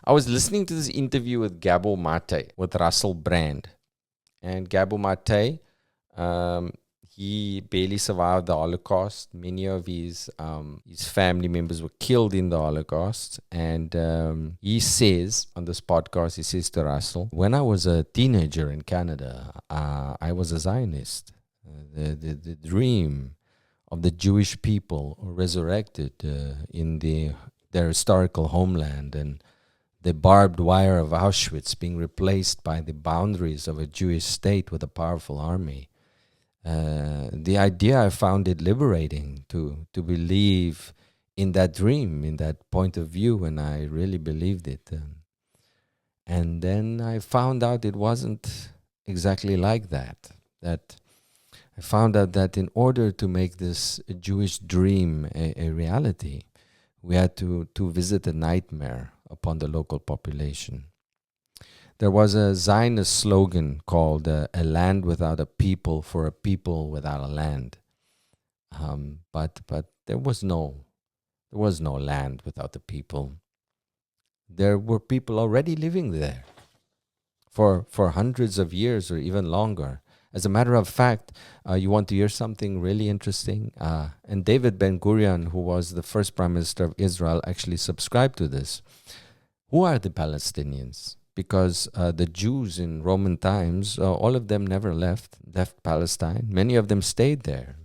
I was listening to this interview with Gabor Mate, with Russell Brand. And Gabor Mate, he barely survived the Holocaust. Many of his family members were killed in the Holocaust. And he says on this podcast, he says to Russell, when I was a teenager in Canada, I was a Zionist. The dream of the Jewish people resurrected in their historical homeland, and the barbed wire of Auschwitz being replaced by the boundaries of a Jewish state with a powerful army. The idea, I found it liberating to believe in that dream, in that point of view, and I really believed it. And then I found out it wasn't exactly like that. That I found out that in order to make this Jewish dream a reality, we had to visit a nightmare upon the local population. There was a Zionist slogan called a land without a people for a people without a land. But there was no land without the people. There were people already living there for hundreds of years or even longer. As a matter of fact, you want to hear something really interesting? And David Ben-Gurion, who was the first prime minister of Israel, actually subscribed to this. Who are the Palestinians? Because the Jews in Roman times, all of them never left Palestine. Many of them stayed there.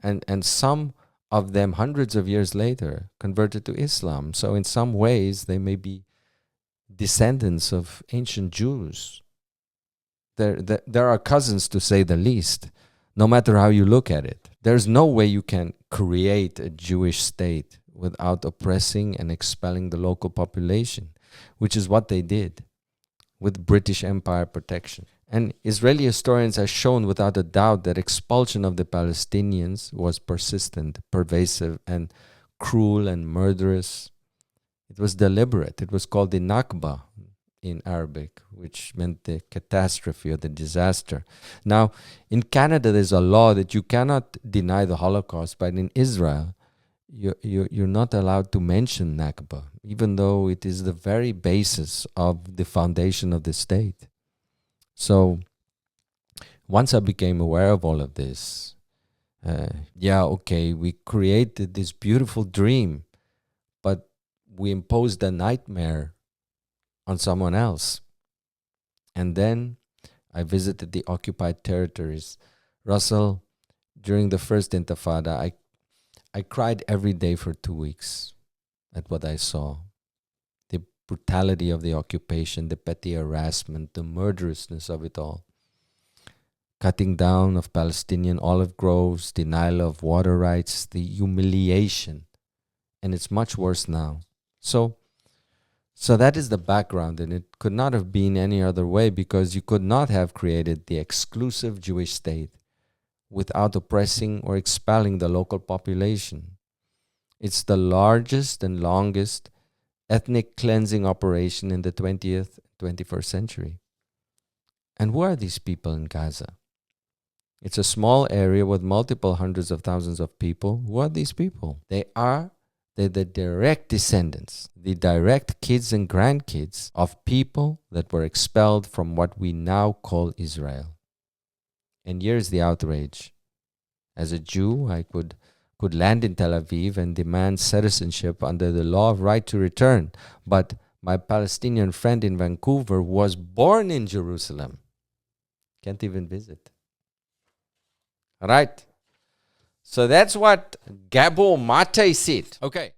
And some of them, hundreds of years later, converted to Islam. So in some ways, they may be descendants of ancient Jews. There are cousins, to say the least, no matter how you look at it. There's no way you can create a Jewish state without oppressing and expelling the local population, which is what they did with British Empire protection. And Israeli historians have shown without a doubt that expulsion of the Palestinians was persistent, pervasive, and cruel and murderous. It was deliberate. It was called the Nakba in Arabic, which meant the catastrophe or the disaster. Now, in Canada, there's a law that you cannot deny the Holocaust, but in Israel, you're not allowed to mention Nakba, even though it is the very basis of the foundation of the state. So, once I became aware of all of this, we created this beautiful dream, but we imposed a nightmare on someone else. And then I visited the occupied territories. Russell, during the first Intifada, I cried every day for 2 weeks at what I saw. The brutality of the occupation, the petty harassment, the murderousness of it all. Cutting down of Palestinian olive groves, denial of water rights, the humiliation. And it's much worse now. So that is the background, and it could not have been any other way, because you could not have created the exclusive Jewish state without oppressing or expelling the local population. It's the largest and longest ethnic cleansing operation in the 20th, 21st century. And who are these people in Gaza? It's a small area with multiple hundreds of thousands of people. Who are these people? They're the direct descendants, the direct kids and grandkids of people that were expelled from what we now call Israel. And here's the outrage. As a Jew, I could land in Tel Aviv and demand citizenship under the law of right to return. But my Palestinian friend in Vancouver was born in Jerusalem. Can't even visit. All right. So that's what Gabor Mate said. Okay.